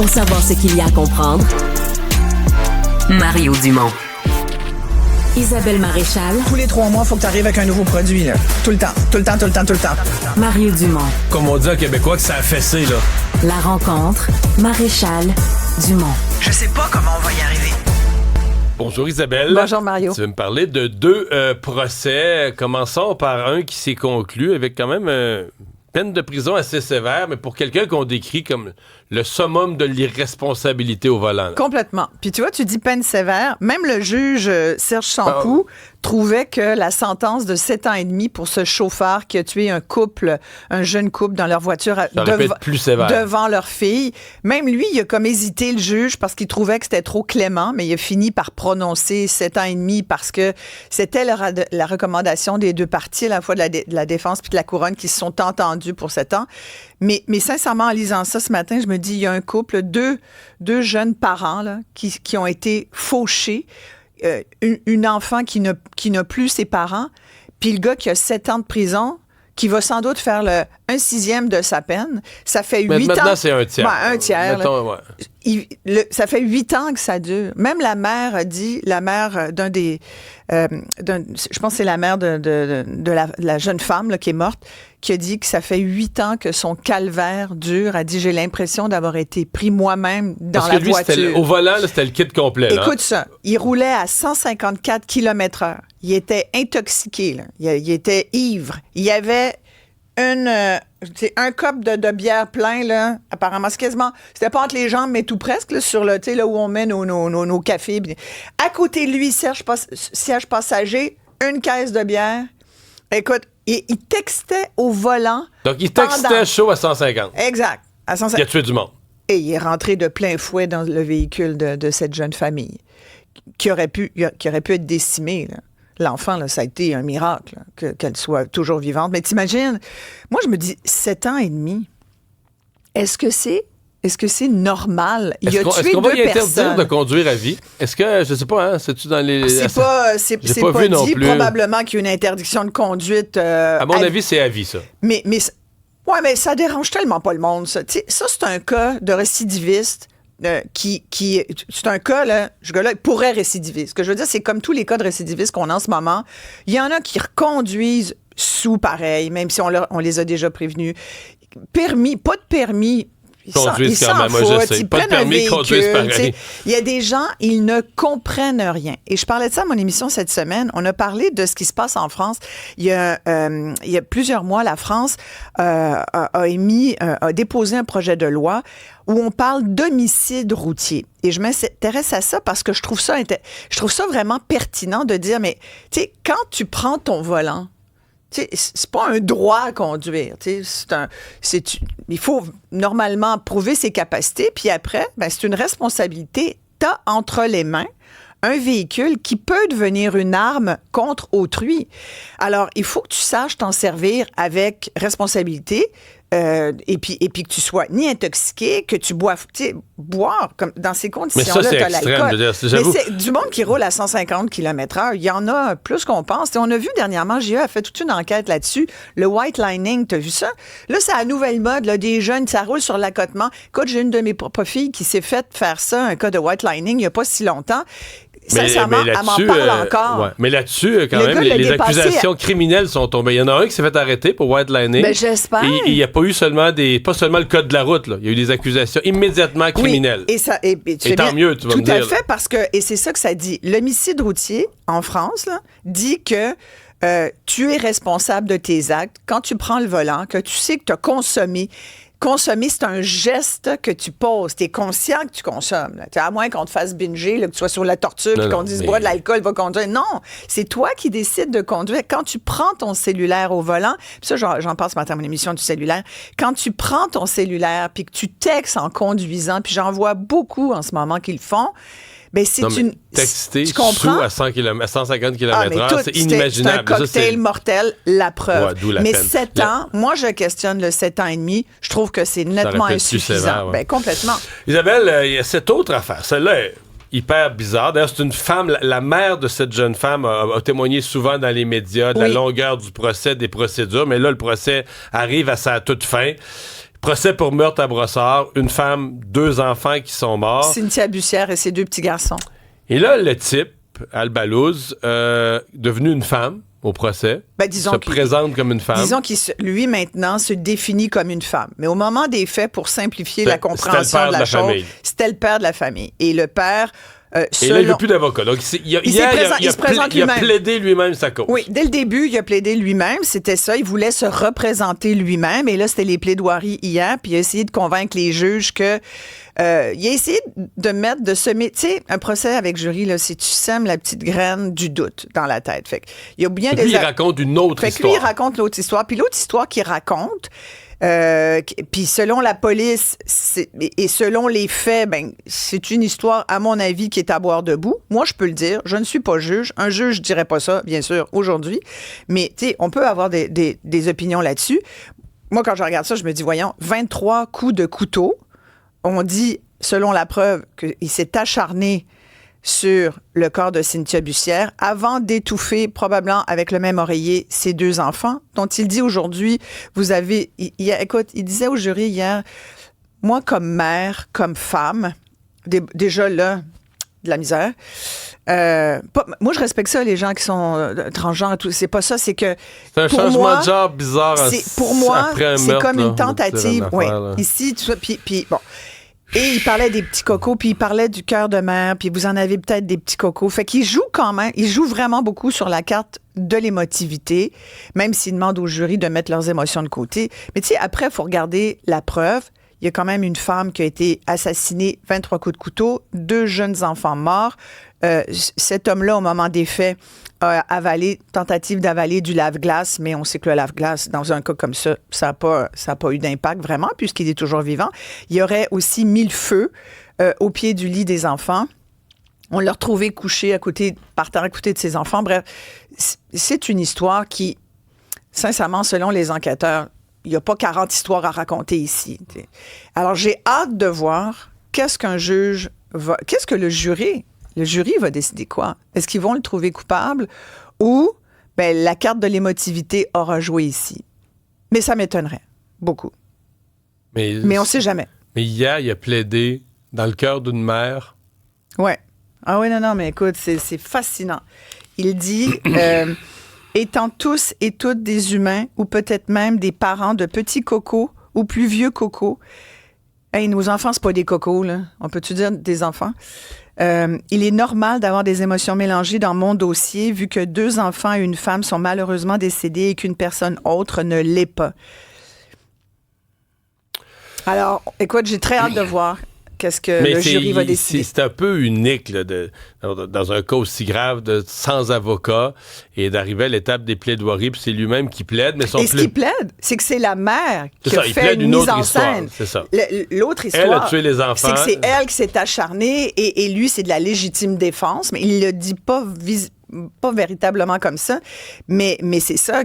Pour savoir ce qu'il y a à comprendre, Mario Dumont. Isabelle Maréchal. Tous les 3 mois, il faut que tu arrives avec un nouveau produit, là. Tout le temps. Mario Dumont. Comme on dit en québécois que ça a fessé, là. La rencontre, Maréchal Dumont. Je sais pas comment on va y arriver. Bonjour Isabelle. Bonjour Mario. Tu veux me parler de 2 procès. Commençons par un qui s'est conclu avec quand même peine de prison assez sévère, mais pour quelqu'un qu'on décrit comme le summum de l'irresponsabilité au volant. Là. Complètement. Puis tu vois, tu dis peine sévère. Même le juge Serge Champoux trouvait que la sentence de 7 ans et demi pour ce chauffeur qui a tué un jeune couple dans leur voiture plus sévère. Devant leur fille, même lui, il a comme hésité, le juge, parce qu'il trouvait que c'était trop clément, mais il a fini par prononcer 7 ans et demi parce que c'était la recommandation des 2 parties, à la fois de la défense puis de la couronne, qui se sont entendus pour 7 ans. Mais sincèrement, en lisant ça ce matin, je me dis, il y a un couple, deux jeunes parents là, qui ont été fauchés, une enfant qui n'a plus ses parents, puis le gars qui a 7 ans de prison, qui va sans doute faire un 6e de sa peine. Ça fait 8 ans... Maintenant, c'est un tiers. Ouais, un tiers. Mettons, ça fait 8 ans que ça dure. Même la mère a dit, la mère d'un des... je pense que c'est la mère de la jeune femme là, qui est morte, qui a dit que ça fait 8 ans que son calvaire dure. Elle dit, j'ai l'impression d'avoir été pris moi-même dans la voiture. Parce que lui, au volant, là, c'était le kit complet. Là. Écoute ça, il roulait à 154 km/h. Il était intoxiqué, là. Il était ivre. Il y avait un cop de bière plein, là. Apparemment, c'est quasiment... C'était pas entre les jambes, mais tout presque, là, sur le, tu sais, là où on met nos cafés. À côté de lui, siège passager, une caisse de bière. Écoute, il textait au volant. Donc, il textait chaud à 150. Exact. À 150. Qui a tué du monde. Et il est rentré de plein fouet dans le véhicule de cette jeune famille qui aurait pu être décimée, là. L'enfant, là, ça a été un miracle là, qu'elle soit toujours vivante. Mais t'imagines, moi, je me dis, 7 ans et demi, est-ce que c'est normal? Il a tué 2 personnes. Est-ce qu'on va y interdire de conduire à vie? Est-ce que, je sais pas, c'est-tu dans les... C'est pas dit, probablement qu'il y a une interdiction de conduite. À mon avis, c'est à vie, ça. Mais ça dérange tellement pas le monde, ça. T'sais, ça, c'est un cas de récidiviste. C'est un cas, là, ce gars-là, il pourrait récidiver. Ce que je veux dire, c'est comme tous les cas de récidivistes qu'on a en ce moment, il y en a qui reconduisent sous pareil, même si on les a déjà prévenus. Pas de permis. Conduisent quand même, moi je sais. Pas de permis, conduisent pareil. Il y a des gens, ils ne comprennent rien. Et je parlais de ça à mon émission cette semaine. On a parlé de ce qui se passe en France. Il y a plusieurs mois, la France a déposé un projet de loi où on parle d'homicide routier. Et je m'intéresse à ça parce que je trouve ça vraiment pertinent de dire, mais tu sais, quand tu prends ton volant, t'sais, c'est pas un droit à conduire. Il faut normalement prouver ses capacités, puis après, c'est une responsabilité. T'as entre les mains un véhicule qui peut devenir une arme contre autrui. Alors, il faut que tu saches t'en servir avec responsabilité, et puis que tu sois ni intoxiqué, que tu boives, boire comme dans ces conditions-là, tu as l'alcool. Mais c'est du monde qui roule à 150 km/h. Il y en a plus qu'on pense. On a vu dernièrement, GE a fait toute une enquête là-dessus. Le white lining, t'as vu ça? Là, c'est la nouvelle mode, là, des jeunes, ça roule sur l'accotement. Écoute, j'ai une de mes propres filles qui s'est fait faire ça, un cas de white lining, il n'y a pas si longtemps. Sincèrement, elle m'en parle encore. Ouais. Mais là-dessus, quand même, les accusations criminelles sont tombées. Il y en a un qui s'est fait arrêter pour white lining. Ben, j'espère. Et il n'y a pas eu pas seulement le code de la route. Là. Il y a eu des accusations immédiatement criminelles. Oui, et tant mieux, tu vas me dire. Tout à fait, parce que, et c'est ça que ça dit, l'homicide routier, en France, là, dit que tu es responsable de tes actes quand tu prends le volant, que tu sais que tu as consommé. Consommer, c'est un geste que tu poses. Tu es conscient que tu consommes. Là. À moins qu'on te fasse binger, là, que tu sois sur la torture et qu'on dise bois de l'alcool, va conduire. Non, c'est toi qui décides de conduire. Quand tu prends ton cellulaire au volant, puis ça, j'en parle ce matin à mon émission du cellulaire, quand tu prends ton cellulaire puis que tu textes en conduisant, puis j'en vois beaucoup en ce moment qui le font, ben texter tu comprends? sous à 150 km/h, c'est inimaginable. C'est un cocktail mortel, la preuve. Ouais, mais 7 ans, moi, je questionne le 7 ans et demi. Je trouve que c'est nettement insuffisant. Sévère, ouais. Complètement. Isabelle, il y a cette autre affaire. Celle-là est hyper bizarre. D'ailleurs, c'est une femme, la mère de cette jeune femme a témoigné souvent dans les médias de la longueur du procès, des procédures. Mais là, le procès arrive à sa toute fin. Procès pour meurtre à Brossard, une femme, 2 enfants qui sont morts. Cynthia Bussière et ses 2 petits garçons. Et là, le type, Al-Balouz, devenu une femme au procès, disons se présente comme une femme. Disons qu'il, lui, maintenant, se définit comme une femme. Mais au moment des faits, pour simplifier la compréhension de la chose, c'était le père de la famille. Et le père... et là, il veut plus d'avocat. Donc, il a plaidé lui-même sa cause. Oui, dès le début, il a plaidé lui-même. C'était ça. Il voulait se représenter lui-même. Et là, c'était les plaidoiries hier. Puis il a essayé de convaincre les juges que... il a essayé de semer... Tu sais, un procès avec jury, là, c'est tu sèmes la petite graine du doute dans la tête. Fait il y a bien il raconte une autre histoire. Lui, il raconte l'autre histoire. Puis l'autre histoire qu'il raconte... puis selon la police et selon les faits, c'est une histoire, à mon avis, qui est à boire debout. Moi, je peux le dire. Je ne suis pas juge. Un juge ne dirait pas ça, bien sûr, aujourd'hui. Mais, tu sais, on peut avoir des opinions là-dessus. Moi, quand je regarde ça, je me dis, voyons, 23 coups de couteau. On dit, selon la preuve, qu'il s'est acharné sur le corps de Cynthia Bussière avant d'étouffer, probablement avec le même oreiller, ses 2 enfants, dont il dit aujourd'hui, écoute, il disait au jury hier, moi, comme mère, comme femme, déjà là, de la misère. Moi, je respecte ça, les gens qui sont transgenres et tout. C'est pas ça, c'est que. C'est un changement de genre bizarre. Pour moi, après un c'est meurtre, comme une tentative. Oui. Affaire, ici, tu vois, puis bon. Et il parlait des petits cocos, puis il parlait du cœur de mère, puis vous en avez peut-être des petits cocos. Fait qu'il joue quand même, il joue vraiment beaucoup sur la carte de l'émotivité, même s'il demande au jury de mettre leurs émotions de côté. Mais tu sais, après, il faut regarder la preuve. Il y a quand même une femme qui a été assassinée, 23 coups de couteau, 2 jeunes enfants morts. Cet homme-là, au moment des faits, a tentative d'avaler du lave-glace, mais on sait que le lave-glace, dans un cas comme ça, ça n'a pas eu d'impact vraiment, puisqu'il est toujours vivant. Il aurait aussi mis le feu au pied du lit des enfants. On l'a retrouvé couché par terre à côté de ses enfants. Bref, c'est une histoire qui, sincèrement, selon les enquêteurs, il n'y a pas 40 histoires à raconter ici. Alors, j'ai hâte de voir qu'est-ce que le jury va décider quoi? Est-ce qu'ils vont le trouver coupable ou la carte de l'émotivité aura joué ici? Mais ça m'étonnerait beaucoup. Mais on ne sait jamais. Mais hier, il a plaidé dans le cœur d'une mère. Ouais. Ah oui, non, mais écoute, c'est fascinant. Il dit... étant tous et toutes des humains ou peut-être même des parents de petits cocos ou plus vieux cocos. Hey, nos enfants, c'est pas des cocos, là. On peut-tu dire des enfants? Il est normal d'avoir des émotions mélangées dans mon dossier vu que 2 enfants et une femme sont malheureusement décédés et qu'une personne autre ne l'est pas. Alors, écoute, j'ai très hâte de voir qu'est-ce que le jury va décider. C'est un peu unique là, dans un cas aussi grave sans avocat et d'arriver à l'étape des plaidoiries, puis c'est lui-même qui plaide. Mais ce qu'il plaide, c'est que c'est la mère qui a fait plaide une mise en histoire, scène. C'est ça. L'autre histoire, elle a tué les enfants. C'est que c'est elle qui s'est acharnée et lui, c'est de la légitime défense, mais il le dit pas véritablement comme ça. Mais c'est ça.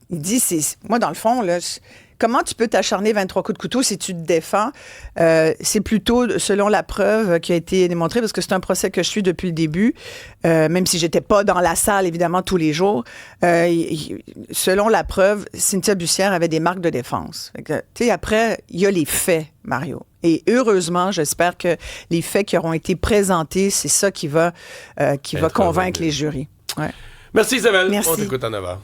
Il dit, moi, dans le fond, là... Comment tu peux t'acharner 23 coups de couteau si tu te défends? C'est plutôt selon la preuve qui a été démontrée, parce que c'est un procès que je suis depuis le début, même si j'étais pas dans la salle, évidemment, tous les jours. Selon la preuve, Cynthia Bussière avait des marques de défense. Tu sais, après, il y a les faits, Mario. Et heureusement, j'espère que les faits qui auront été présentés, c'est ça qui va convaincre les jurys. Ouais. Merci Isabelle. Merci. On t'écoute en avant.